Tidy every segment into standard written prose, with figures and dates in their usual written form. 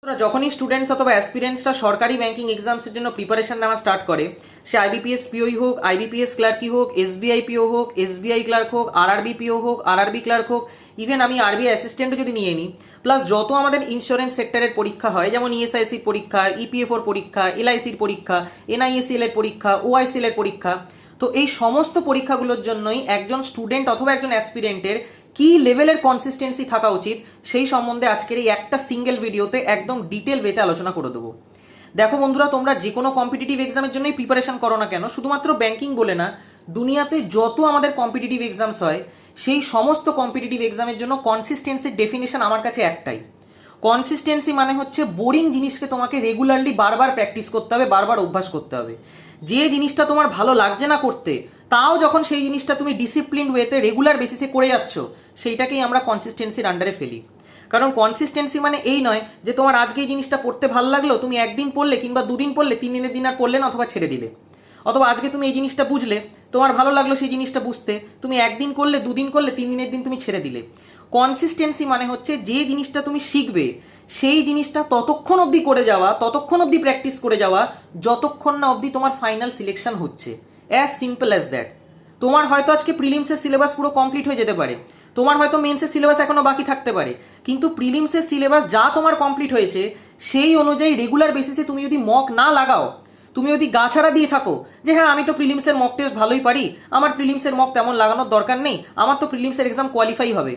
তোরা যখনই স্টুডেন্টস অথবা অ্যাসপিরেন্টসরা সরকারি ব্যাংকিং এক্সামসের জন্য প্রিপারেশন নেওয়া স্টার্ট করে, সে আইবিপিএস পিওই হোক, আইবিপিএস ক্লার্কই হোক, এসবিআই পিও হোক, এসবিআই ক্লার্ক হোক, আরআরবি পিও হোক, আরআরবি ক্লার্ক হোক, ইভেন আমি আরবিআই অ্যাসিস্ট্যান্টও যদি নিয়ে নিই, প্লাস যত আমাদের ইন্স্যুরেন্স সেক্টরের পরীক্ষা হয়, যেমন ইএসআইসির পরীক্ষা, ইপিএফওর পরীক্ষা, এলআইসির পরীক্ষা, এনআইএসিএল এর পরীক্ষা, ওআইসিএল এর পরীক্ষা, তো এই সমস্ত পরীক্ষাগুলোর জন্যই একজন স্টুডেন্ট অথবা একজন অ্যাসপিরেন্টের কি লেভেলের কনসিস্টেন্সি থাকা উচিত সেই সম্বন্ধে আজকের এই একটা সিঙ্গেল ভিডিওতে একদম ডিটেল ওয়েতে আলোচনা করে দেবো। দেখো বন্ধুরা, তোমরা যে কোনো কম্পিটিটিভ এক্সামের জন্যই প্রিপারেশন করো না কেন, শুধুমাত্র ব্যাংকিং বলে না, দুনিয়াতে যত আমাদের কম্পিটিটিভ এক্সামস হয় সেই সমস্ত কম্পিটিটিভ এক্সামের জন্য কনসিস্টেন্সির ডেফিনেশন আমার কাছে একটাই। কনসিস্টেন্সি মানে হচ্ছে বোরিং জিনিসকে তোমাকে রেগুলারলি বারবার প্র্যাকটিস করতে হবে, বারবার অভ্যাস করতে হবে। যে জিনিসটা তোমার ভালো লাগছে না করতে, তাও যখন সেই জিনিসটা তুমি ডিসিপ্লিন ওয়েতে রেগুলার বেসিসে করে যাচ্ছ, সেইটাকেই আমরা কনসিস্টেন্সির আন্ডারে ফেলি। কারণ কনসিস্টেন্সি মানে এই নয় যে তোমার আজকে এই জিনিসটা পড়তে ভালো লাগলো, তুমি একদিন পড়লে কিংবা দুদিন পড়লে, 3 দিনের দিন আর পড়লে না, অথবা ছেড়ে দিলে। অথবা আজকে তুমি এই জিনিসটা বুঝলে, তোমার ভালো লাগলো সেই জিনিসটা বুঝতে, তুমি একদিন করলে, দুদিন করলে, 3 দিনের দিন তুমি ছেড়ে দিলে। কনসিস্টেন্সি মানে হচ্ছে যে জিনিসটা তুমি শিখবে সেই জিনিসটা ততক্ষণ অবধি করে যাওয়া, ততক্ষণ অবধি প্র্যাকটিস করে যাওয়া যতক্ষণ না অবধি তোমার ফাইনাল সিলেকশন হচ্ছে। As simple as that. তোমার হয়তো আজকে প্রিলিমসের সিলেবাস পুরো কমপ্লিট হয়ে যেতে পারে, তোমার হয়তো মেন্সের সিলেবাস এখনো বাকি থাকতে পারে, কিন্তু প্রিলিমসের সিলেবাস যা তোমার কমপ্লিট হয়েছে সেই অনুযায়ী রেগুলার বেসিসে তুমি যদি মক না লাগাও, তুমি যদি গা ছাড়া দিয়ে থাকো যে হ্যাঁ আমি তো প্রিলিমসের মক টেস্ট ভালোই পারি, আমার প্রিলিমসের মক তেমন লাগানোর দরকার নেই, আমার তো প্রিলিমসের এক্সাম কোয়ালিফাই হবে,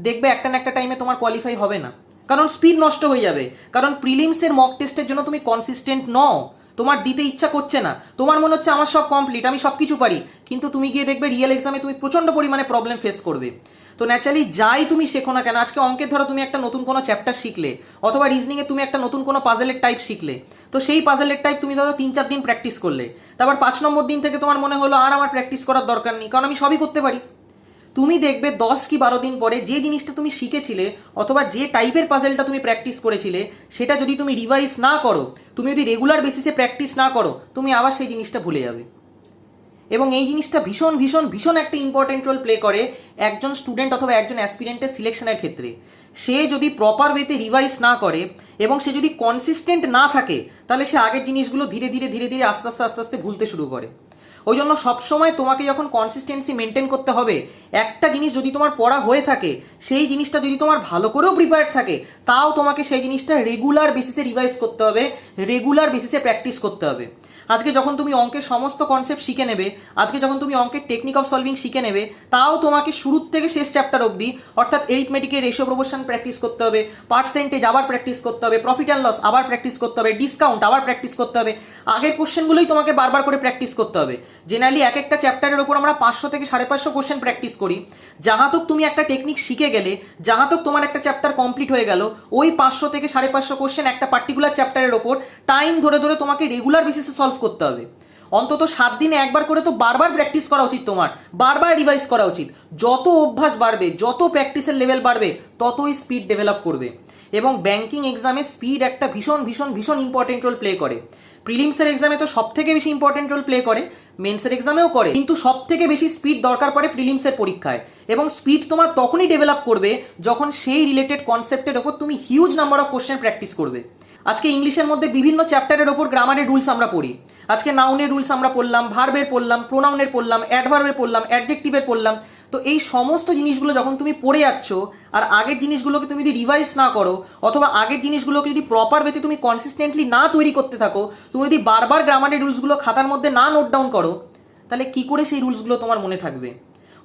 দেখবে একটা না একটা টাইমে তোমার কোয়ালিফাই হবে না। কারণ স্পিড নষ্ট হয়ে যাবে। কারণ প্রিলিমসের মক টেস্টের জন্য তুমি কনসিস্টেন্ট নও, তোমার দিতে ইচ্ছা করছে না, তোমার মনে হচ্ছে আমার সব কমপ্লিট, আমি সব কিছু পারি, কিন্তু তুমি গিয়ে দেখবে রিয়েল এক্সামে তুমি প্রচন্ড পরিমাণে প্রবলেম ফেস করবে। তো ন্যাচারালি যাই তুমি শেখো না কেন, আজকে অঙ্কের ধরো তুমি একটা নতুন কোনো চ্যাপ্টার শিখলে, অথবা রিজনিংয়ে তুমি একটা নতুন কোনো পাজেলের টাইপ শিখলে, তো সেই পাজেলের টাইপ তুমি ধরো 3-4 দিন প্র্যাকটিস করলে, তারপর 5 নম্বর দিন থেকে তোমার মনে হলো আর আমার প্র্যাকটিস করার দরকার নেই, কারণ আমি সবই করতে পারি। তুমি দেখবে 10 কি 12 দিন পরে যে জিনিসটা তুমি শিখেছিলে অথবা যে টাইপের পাজেলটা তুমি প্র্যাকটিস করেছিলে, সেটা যদি তুমি রিভাইজ না করো, তুমি যদি রেগুলার বেসিসে প্র্যাকটিস না করো, তুমি আবার সেই জিনিসটা ভুলে যাবে। এবং এই জিনিসটা ভীষণ ভীষণ ভীষণ একটা ইম্পর্টেন্ট রোল প্লে করে একজন স্টুডেন্ট অথবা একজন অ্যাসপিরেন্টের সিলেকশনের ক্ষেত্রে। সে যদি প্রপার ওয়েতে রিভাইজ না করে এবং সে যদি কনসিস্টেন্ট না থাকে, তাহলে সে আগের জিনিসগুলো ধীরে ধীরে ধীরে ধীরে আস্তে আস্তে আস্তে আস্তে ভুলতে শুরু করে। ওই জন্য সবসময় তোমাকে যখন কনসিস্টেন্সি মেনটেন করতে হবে, একটা জিনিস যদি তোমার পড়া হয়ে থাকে, সেই জিনিসটা যদি তোমার ভালো করেও প্রিপেয়ার্ড থাকে, তাও তোমাকে সেই জিনিসটা রেগুলার বেসিসে রিভাইজ করতে হবে, রেগুলার বেসিসে প্র্যাকটিস করতে হবে। আজকে যখন তুমি অঙ্কের সমস্ত কনসেপ্ট শিখে নেবে, আজকে যখন তুমি অঙ্কের টেকনিক অফ সলভিং শিখে নেবে, তাও তোমাকে শুরুর থেকে শেষ চ্যাপ্টার অবধি, অর্থাৎ এরিথমেটিকের রেশিও প্রপোর্শন প্র্যাকটিস করতে হবে, পার্সেন্টেজ আবার প্র্যাকটিস করতে হবে, প্রফিট অ্যান্ড লস আবার প্র্যাকটিস করতে হবে, ডিসকাউন্ট আবার প্র্যাকটিস করতে হবে, আগের কোশ্চেনগুলোই তোমাকে বারবার করে প্র্যাকটিস করতে হবে। জেনারেলি এক একটা চ্যাপ্টারের ওপর আমরা 500 থেকে 550 কোশ্চেন প্র্যাকটিস করি। যাহা তক তুমি একটা টেকনিক শিখে গেলে, যাহা তক তোমার একটা চ্যাপ্টার কমপ্লিট হয়ে গেল, ওই 500 থেকে 550 কোশ্চেন একটা পার্টিকুলার চ্যাপ্টারের ওপর টাইম ধরে ধরে তোমাকে রেগুলার বেসিসে সলভ করতে হবে। অন্তত 7 দিনে একবার করে তো বারবার প্র্যাকটিস করা উচিত, তোমার বারবার রিভাইজ করা উচিত। যত অভ্যাস বাড়বে, যত প্র্যাকটিসের লেভেল বাড়বে, ততই স্পিড ডেভেলপ করবে। এবং ব্যাংকিং এক্সামে স্পিড একটা ভীষণ ভীষণ ভীষণ ইম্পর্টেন্ট রোল প্লে করে। প্রিলিমসের এক্সামে তো সব থেকে বেশি ইম্পর্টেন্ট রোল প্লে করে, মেন্সের এক্সামেও করে, কিন্তু সব থেকে বেশি স্পিড দরকার পড়ে প্রিলিমসের পরীক্ষায়। এবং স্পিড তোমার তখনই ডেভেলপ করবে যখন সেই রিলেটেড কনসেপ্টের ওপর তুমি huge number of question practice করবে। আজকে ইংলিশের মধ্যে বিভিন্ন চ্যাপ্টারের ওপর গ্রামারের রুলস আমরা পড়ি। আজকে নাউনের রুলস আমরা পড়লাম, ভার্বের পড়লাম, প্রোনাউনের পড়লাম, অ্যাডভার্বের পড়লাম, অ্যাডজেক্টিভের পড়লাম। তো এই সমস্ত জিনিসগুলো যখন তুমি পড়ে যাচ্ছ, আর আগের জিনিসগুলোকে তুমি যদি রিভাইজ না করো, অথবা আগের জিনিসগুলোকে যদি প্রপার ওয়েতে তুমি কনসিস্টেন্টলি না তৈরি করতে থাকো, তুমি যদি বারবার গ্রামারের রুলসগুলো খাতার মধ্যে না নোট ডাউন করো, তাহলে কি করে সেই রুলসগুলো তোমার মনে থাকবে?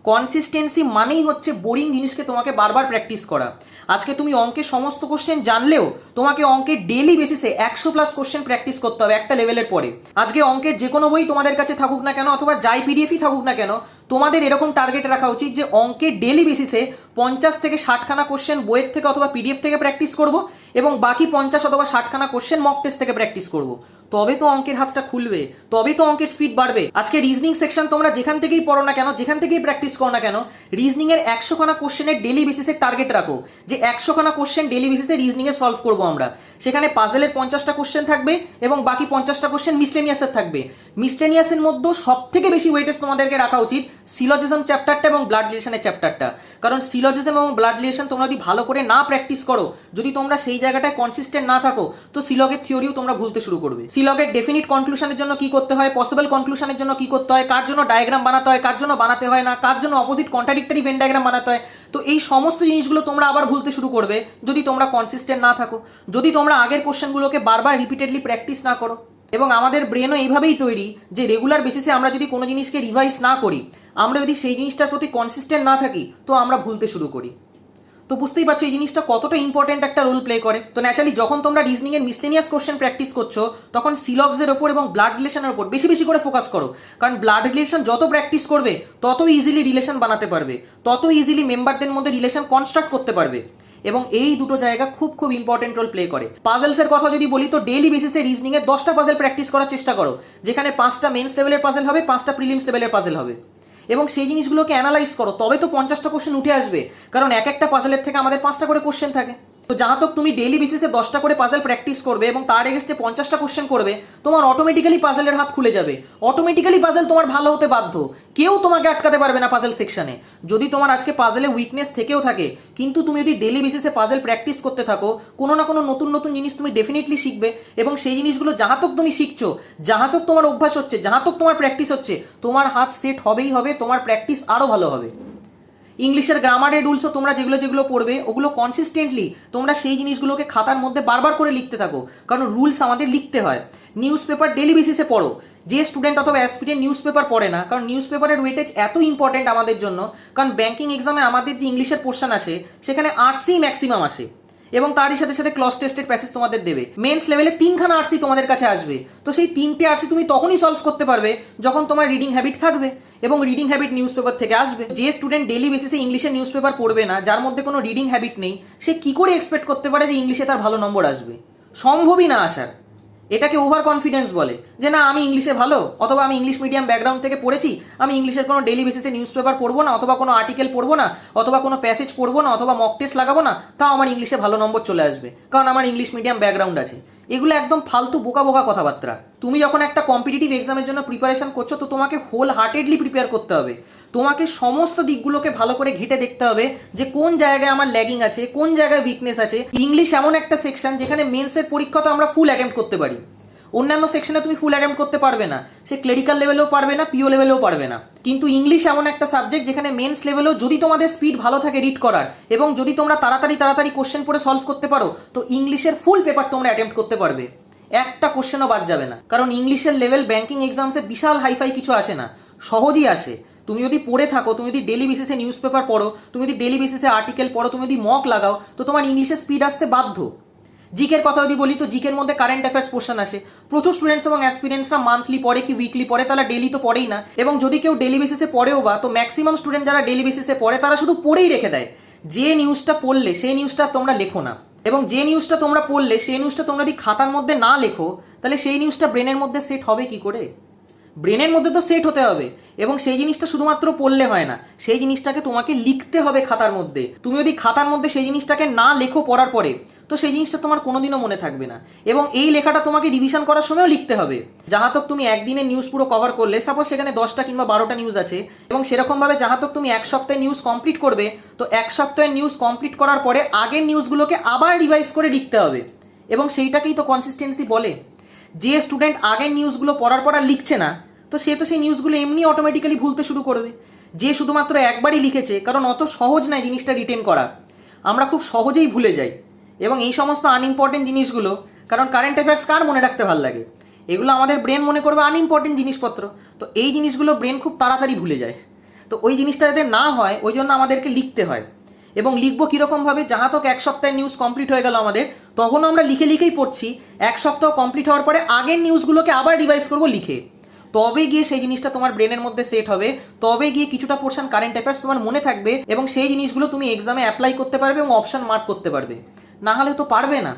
কনসিস্টেন্সি মানেই হচ্ছে বোরিং জিনিসকে তোমাকে বারবার প্র্যাকটিস করা। আজকে তুমি অঙ্কের সমস্ত কোশ্চেন জানলেও তোমাকে অঙ্কের ডেইলি বেসিসে 100+ কোশ্চেন প্র্যাকটিস করতে হবে একটা লেভেলের পরে। আজকে অঙ্কের যে কোনো বই তোমাদের কাছে থাকুক না কেন, অথবা যাই পিডিএফই থাকুক না কেন, তোমাদের এরকম টার্গেট রাখা উচিত যে অঙ্কের ডেইলি বেসিসে 50 থেকে 60 খানা কোশ্চেন বইয়ের থেকে অথবা পিডিএফ থেকে প্র্যাকটিস করব, এবং বাকি 50 অথবা 60 খানা কোশ্চেন মক টেস্ট থেকে প্র্যাকটিস করব। তবে তো অঙ্কের হাতটা খুলবে, তবে তো অঙ্কের স্পিড বাড়বে। আজকে রিজনিং সেকশন তোমরা যেখান থেকেই পড়ো না কেন, যেখান থেকেই প্র্যাকটিস করো না কেন, রিজনিং এর 100 খানা কোশ্চেনের ডেইলি বেসিসে টার্গেট রাখো যে 100 খানা কোশ্চেন ডেইলি বেসিসে রিজনিং এ সলভ করবো আমরা। সেখানে পাজেলের 50টা কোশ্চেন থাকবে এবং বাকি 50টা কোশ্চেন মিসলেনিয়াসের থাকবে। মিসলেনিয়াসের মধ্যে সব থেকে বেশি ওয়েটেজ তোমাদেরকে রাখা উচিত সিলজিজম চ্যাপ্টারটা এবং ব্লাড রিলেশনের চ্যাপ্টারটা। কারণ সিলজিজম এবং ব্লাড রিলেশন তোমরা যদি ভালো করে না প্র্যাকটিস করো, যদি তোমরা সেই জায়গাটায় কনসিস্টেন্ট না থাকো তো সিলগের থিওরিও তোমরা ভুলতে শুরু করবে। সিলগের ডেফিনিট কনক্লুশনের জন্য কি করতে হয়, পসিবল কনক্লুশনের জন্য কি করতে হয়, কার জন্য ডায়াগ্রাম বানাতে হয়, কার জন্য বানাতে হয় না, কার জন্য অপোজিট কন্ট্রাডিক্টরি ভেন ডায়াগ্রাম বানাতে হয়, তো এই সমস্ত জিনিসগুলো তোমরা আবার ভুলতে শুরু করবে যদি তোমরা কনসিস্টেন্ট না থাকো, যদি তোমরা আগের কোশ্চেনগুলোকে বারবার রিপিটেডলি প্র্যাকটিস না করো। এবং আমাদের ব্রেনও এইভাবেই তৈরি যে রেগুলার বেসিসে আমরা যদি কোনো জিনিসকে রিভাইজ না করি, আমরা যদি সেই জিনিসটার প্রতি কনসিস্টেন্ট না থাকি, তো আমরা ভুলতে শুরু করি। তো বুঝতেই পারছো এই জিনিসটা কতটা ইম্পর্টেন্ট একটা রোল প্লে করে। তো ন্যাচারালি যখন তোমরা রিজনিং এর মিসলেনিয়াস কোশ্চেন প্র্যাকটিস করছো তখন সিলগসের ওপর এবং ব্লাড রিলেশনের ওপর বেশি বেশি করে ফোকাস করো, কারণ ব্লাড রিলেশন যত প্র্যাকটিস করবে তত ইজিলি রিলেশন বানাতে পারবে, তত ইজিলি মেম্বারদের মধ্যে রিলেশন কনস্ট্রাক্ট করতে পারবে। এবং এই দুটো জায়গা খুব খুব ইম্পর্টেন্ট রোল প্লে করে। পাজলসের কথা যদি বলি তো ডেইলি বেসিসে রিজনিং এর 10টা পাজল প্র্যাকটিস করার চেষ্টা করো, যেখানে 5টা মেন্স লেভেলের পাজল হবে, 5টা প্রিলিমস লেভেলের পাজল হবে, এবং সেই জিনিসগুলোকে অ্যানালাইজ করো, তবে তো 50টা কোশ্চেন উঠে আসবে, কারণ এক একটা পাজলের থেকে আমাদের 5টা করে কোশ্চেন থাকে। তো যাহা তক তুমি ডেইলি বেসিসে 10টা করে পাজল প্র্যাকটিস করবে এবং তার এগেস্টে 50টা কোশ্চেন করবে, তোমার অটোমেটিক্যালি পাজলের হাত খুলে যাবে, অটোমেটিক্যালি পাজল তোমার ভালো হতে বাধ্য, কেউ তোমাকে আটকাতে পারবে না পাজল সেকশনে। যদি তোমার আজকে পাজলে উইকনেস থেকেও থাকে, কিন্তু তুমি যদি ডেইলি বেসিসে পাজল প্র্যাকটিস করতে থাকো, কোনো না কোনো নতুন নতুন জিনিস তুমি ডেফিনেটলি শিখবে, এবং সেই জিনিসগুলো যাহা তক তুমি শিখছো, যাহা তক তোমার অভ্যাস হচ্ছে, যাহা তক তোমার প্র্যাকটিস হচ্ছে, তোমার হাত সেট হবেই হবে, তোমার প্র্যাকটিস আরও ভালো হবে। ইংলিশের গ্রামারের রুলসও তোমরা যেগুলো যেগুলো পড়বে ওগুলো কনসিস্টেন্টলি তোমরা সেই জিনিসগুলোকে খাতার মধ্যে বারবার করে লিখতে থাকো, কারণ রুলস আমাদের লিখতে হয়। নিউজ পেপার ডেলি বেসিসে পড়ো, যে স্টুডেন্ট অথবা অ্যাসপিরেন্ট নিউজ পেপার পড়ে না, কারণ নিউজ পেপারের ওয়েটেজ এত ইম্পর্টেন্ট আমাদের জন্য, কারণ ব্যাংকিং এক্সামে আমাদের যে ইংলিশের পোর্শন আসে সেখানে আরসি ম্যাক্সিমাম আসে, এবং তারই সাথে সাথে ক্লজ টেস্টের প্যাসেজ তোমাদের দেবে। মেন্স লেভেলে 3খানা আরসি তোমাদের কাছে আসবে, তো সেই 3টে আরসি তুমি তখনই সলভ করতে পারবে যখন তোমার রিডিং হ্যাবিট থাকবে, এবং রিডিং হ্যাবিট নিউজ পেপার থেকে আসবে। যে স্টুডেন্ট ডেইলি বেসিসে ইংলিশের নিউজ পেপার পড়বে না, যার মধ্যে কোনো রিডিং হ্যাবিট নেই, সে কি করে এক্সপেক্ট করতে পারে যে ইংলিশে তার ভালো নম্বর আসবে? সম্ভবই না আসার। এটাকে ওভার কনফিডেন্স বলে, যে না আমি ইংলিশে ভালো, অথবা আমি ইংলিশ মিডিয়াম ব্যাকগ্রাউন্ড থেকে পড়েছি, আমি ইংলিশের কোনো ডেইলি বেসিসে নিউজ পেপার পড়বো না, অথবা কোনো আর্টিকেল পড়বো না, অথবা কোনো প্যাসেজ পড়বো না, অথবা মক টেস্ট লাগাবো না, তাও আমার ইংলিশে ভালো নম্বর চলে আসবে, কারণ আমার ইংলিশ মিডিয়াম ব্যাকগ্রাউন্ড আছে। এগুলো একদম ফালতু বোকা বোকা কথাবার্তা। তুমি যখন একটা কম্পিটিটিভ এক্সামের জন্য প্রিপারেশন করছো, তো তোমাকে হোল হার্টেডলি প্রিপেয়ার করতে হবে, তোমাকে সমস্ত দিকগুলোকে ভালো করে ঘেটে দেখতে হবে যে কোন জায়গায় আমার ল্যাগিং আছে, কোন জায়গায় উইকনেস আছে। ইংলিশ এমন একটা সেকশন যেখানে মেন্সের পরীক্ষা তো আমরা ফুল অ্যাটেম্প্ট করতে পারি, অন্যান্য সেকশনে তুমি ফুল অ্যাটেম্প্ট করতে পারবে না, সে ক্লেরিক্যাল লেভেলেও পারবে না, পিও লেভেলেও পারবে না। কিন্তু ইংলিশ এমন একটা সাবজেক্ট যেখানে মেন্স লেভেলেও যদি তোমাদের স্পিড ভালো থাকে রিড করার, এবং যদি তোমরা তাড়াতাড়ি কোশ্চেন পড়ে সলভ করতে পারো, তো ইংলিশের ফুল পেপার তোমরা অ্যাটেম্প্ট করতে পারবে, একটা কোশ্চেনও বাদ যাবে না। কারণ ইংলিশের লেভেল ব্যাংকিং এক্সামসে বিশাল হাইফাই কিছু আসে না, সহজই আসে। তুমি যদি পড়ে থাকো, তুমি যদি ডেলি বেসিসে নিউজ পেপার পড়ো, তুমি যদি ডেলি বেসিসে আর্টিকেল পড়ো, তুমি যদি মক লাগাও, তো তোমার ইংলিশের স্পিড আসতে বাধ্য। জিকের কথা যদি বলি তো জিকের মধ্যে কারেন্ট অ্যাফেয়ার্স পোর্শন আসে, প্রচুর স্টুডেন্টস এবং অ্যাসপিরেন্টসরা মান্থলি পড়ে কি উইকলি পড়ে, তারা ডেলি তো পড়েই না, এবং যদি কেউ ডেলি বেসিসে পড়েও বা, তো ম্যাক্সিমাম স্টুডেন্ট যারা ডেলি বেসিসে পড়ে তারা শুধু পড়েই রেখে দেয়। যে নিউজটা পড়লে সেই নিউজটা তোমরা লেখো না, এবং যে নিউজটা তোমরা পড়লে সেই নিউজটা তোমরা যদি খাতার মধ্যে না লেখো, তাহলে সেই নিউজটা ব্রেনের মধ্যে সেট হবে কি করে? ব্রেনের মধ্যে তো সেট হতে হবে, এবং সেই জিনিসটা শুধুমাত্র পড়লে হয় না, সেই জিনিসটাকে তোমাকে লিখতে হবে খাতার মধ্যে। তুমি যদি খাতার মধ্যে সেই জিনিসটাকে না লেখো পড়ার পরে, তো সেই জিনিসটা তোমার কোনোদিনও মনে থাকবে না, এবং এই লেখাটা তোমাকে রিভিশন করার সময়ও লিখতে হবে। যাহাতক তুমি একদিনের নিউজ পুরো কভার করলে, সাপোজ সেখানে 10টা কিংবা 12টা নিউজ আছে, এবং সেরকমভাবে যাহাতক তুমি এক সপ্তাহে নিউজ কমপ্লিট করবে, তো এক সপ্তাহের নিউজ কমপ্লিট করার পরে আগের নিউজগুলোকে আবার রিভাইজ করে লিখতে হবে, এবং সেইটাকেই তো কনসিস্টেন্সি বলে। যে স্টুডেন্ট আগের নিউজগুলো পড়ার পর আর লিখছে না, তো সে তো সেই নিউজগুলো এমনি অটোমেটিক্যালি ভুলতে শুরু করবে। যে শুধুমাত্র একবারই লিখেছে, কারণ অত সহজ নয় জিনিসটা রিটেন করা, আমরা খুব সহজেই ভুলে যাই। এবং এই সমস্ত আনইম্পর্টেন্ট জিনিসগুলো, কারণ কারেন্ট অ্যাফেয়ার্স কার মনে রাখতে ভালো লাগে, এগুলো আমাদের ব্রেন মনে করবে আনইম্পর্টেন্ট জিনিসপত্র, তো এই জিনিসগুলো ব্রেন খুব তাড়াতাড়ি ভুলে যায়। তো ওই জিনিসটা যাতে না হয় ওই জন্য আমাদেরকে লিখতে হয়, এবং লিখবো কীরকমভাবে, যাহা তক এক সপ্তাহের নিউজ কমপ্লিট হয়ে গেল আমাদের, তখন আমরা লিখে লিখেই পড়ছি, এক সপ্তাহ কমপ্লিট হওয়ার পরে আগের নিউজগুলোকে আবার রিভাইজ করবো লিখে, তবে গিয়ে সেই জিনিসটা তোমার ব্রেনের মধ্যে সেট হবে, তবে গিয়ে কিছুটা পোর্শন কারেন্ট অ্যাফেয়ার্স তোমার মনে থাকবে, এবং সেই জিনিসগুলো তুমি এক্সামে অ্যাপ্লাই করতে পারবে এবং অপশন মার্ক করতে পারবে, না হলে তো পারবে না।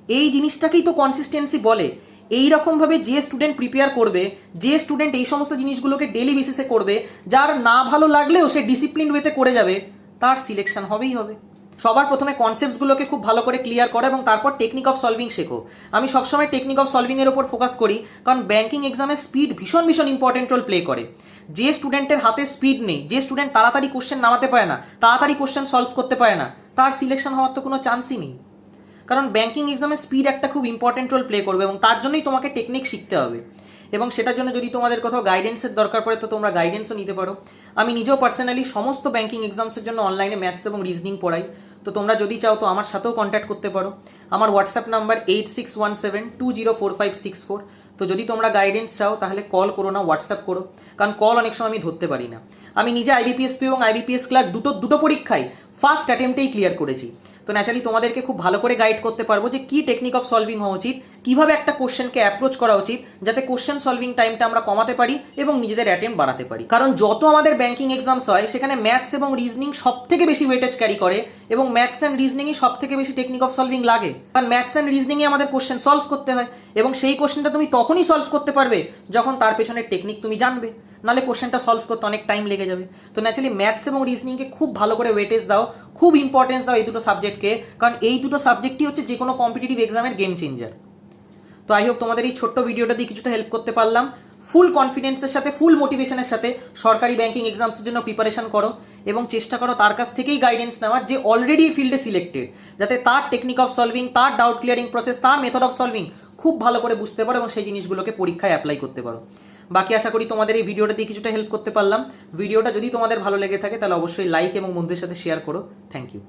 এই জিনিসটাকেই তো কনসিস্টেন্সি বলে। এই রকমভাবে যে স্টুডেন্ট প্রিপেয়ার করবে, যে স্টুডেন্ট এই সমস্ত জিনিসগুলোকে ডেলি বেসিসে করবে, যার না ভালো লাগলেও সে ডিসিপ্লিন ওয়েতে করে যাবে, তার সিলেকশন হবেই হবে। সবার প্রথমে কনসেপ্টসগুলোকে খুব ভালো করে ক্লিয়ার করো, এবং তারপর টেকনিক অফ সলভিং শেখো। আমি সবসময় টেকনিক অফ সলভিংয়ের ওপর ফোকাস করি, কারণ ব্যাংকিং এক্সামে স্পিড ভীষণ ভীষণ ইম্পর্টেন্ট রোল প্লে করে। যে স্টুডেন্টের হাতে স্পিড নেই, যে স্টুডেন্ট তাড়াতাড়ি কোশ্চেন নামাতে পারে না, তাড়াতাড়ি কোশ্চেন সলভ করতে পারে না, তার সিলেকশন হওয়ার তো কোনো চান্সই নেই। কারণ ব্যাঙ্কিং এক্সামে স্পিড একটা খুব ইম্পর্টেন্ট রোল প্লে করবে এবং তার জন্যই তোমাকে টেকনিক শিখতে হবে। এবং সেটার জন্য যদি তোমাদের কোথাও গাইডেন্সের দরকার পড়ে তো তোমরা গাইডেন্সও নিতে পারো। আমি নিজেও পার্সোনালি সমস্ত ব্যাঙ্কিং এক্সামসের জন্য অনলাইনে ম্যাথস এবং রিজনিং পড়াই। তো তোমরা যদি চাও তো আমার সাথেও কন্ট্যাক্ট করতে পারো। আমার হোয়াটসঅ্যাপ নাম্বার 8617204564। তো যদি তোমরা গাইডেন্স চাও তাহলে কল করো না, হোয়াটসঅ্যাপ করো, কারণ কল অনেক সময় আমি ধরতে পারি না। আমি নিজে আইবিপিএস পিও এবং আইবিপিএস ক্লার্ক দুটো পরীক্ষাই ফার্স্ট অ্যাটেম্পটেই ক্লিয়ার করেছি। তো ন্যাচারালি তোমাদেরকে খুব ভালো করে গাইড করতে পারবো যে কি টেকনিক অফ সলভিং হওয়া উচিত, কিভাবে একটা কোশ্চেনকে অ্যাপ্রোচ করা উচিত, যাতে কোশ্চেন সলভিং টাইমটা আমরা কমাতে পারি এবং নিজেদের অ্যাটেম্প বাড়াতে পারি। কারণ যত আমাদের ব্যাঙ্কিং এক্সামস হয় সেখানে ম্যাথস এবং রিজনিং সব থেকে বেশি ওয়েটেজ ক্যারি করে এবং ম্যাথস অ্যান্ড রিজনিংই সব থেকে বেশি টেকনিক অফ সলভিং লাগে। কারণ ম্যাথস অ্যান্ড রিজনিংয়ে আমাদের কোশ্চেন সলভ করতে হয় এবং সেই কোশ্চেনটা তুমি তখনই সলভ করতে পারবে যখন তার পেছনের টেকনিক তুমি জানবে, নাহলে কোশ্চেনটা সলভ করতে অনেক টাইম লেগে যাবে। তো ন্যাচারালি ম্যাথস এবং রিজনিংকে খুব ভালো করে ওয়েটেজ দাও, খুব ইম্পর্টেন্স দাও এই দুটো সাবজেক্টকে, কারণ এই দুটো সাবজেক্টই হচ্ছে যে কোনো কম্পিটিটিভ এক্সামের গেম চেঞ্জার। তো আই হোপ তোমাদের এই ছোট্ট ভিডিওটা দিয়ে কিছুটা হেল্প করতে পারলাম। ফুল কনফিডেন্সের সাথে, ফুল মোটিভেশনের সাথে সরকারি ব্যাঙ্কিং এক্সামসের জন্য প্রিপারেশন করো এবং চেষ্টা করো তার কাছ থেকেই গাইডেন্স নেওয়ার যে অলরেডি ফিল্ডে সিলেক্টেড, যাতে তার টেকনিক অফ সলভিং, তার ডাউট ক্লিয়ারিং প্রসেস, তার মেথড অফ সলভিং খুব ভালো করে বুঝতে পারো এবং সেই জিনিসগুলোকে পরীক্ষায় অ্যাপ্লাই করতে পারো। বাকি আশা করি তোমাদের এই ভিডিওটা দিয়ে কিছুটা হেল্প করতে পারলাম। ভিডিওটা যদি তোমাদের ভালো লেগে থাকে তাহলে অবশ্যই লাইক এবং বন্ধুদের সাথে শেয়ার করো। Thank you.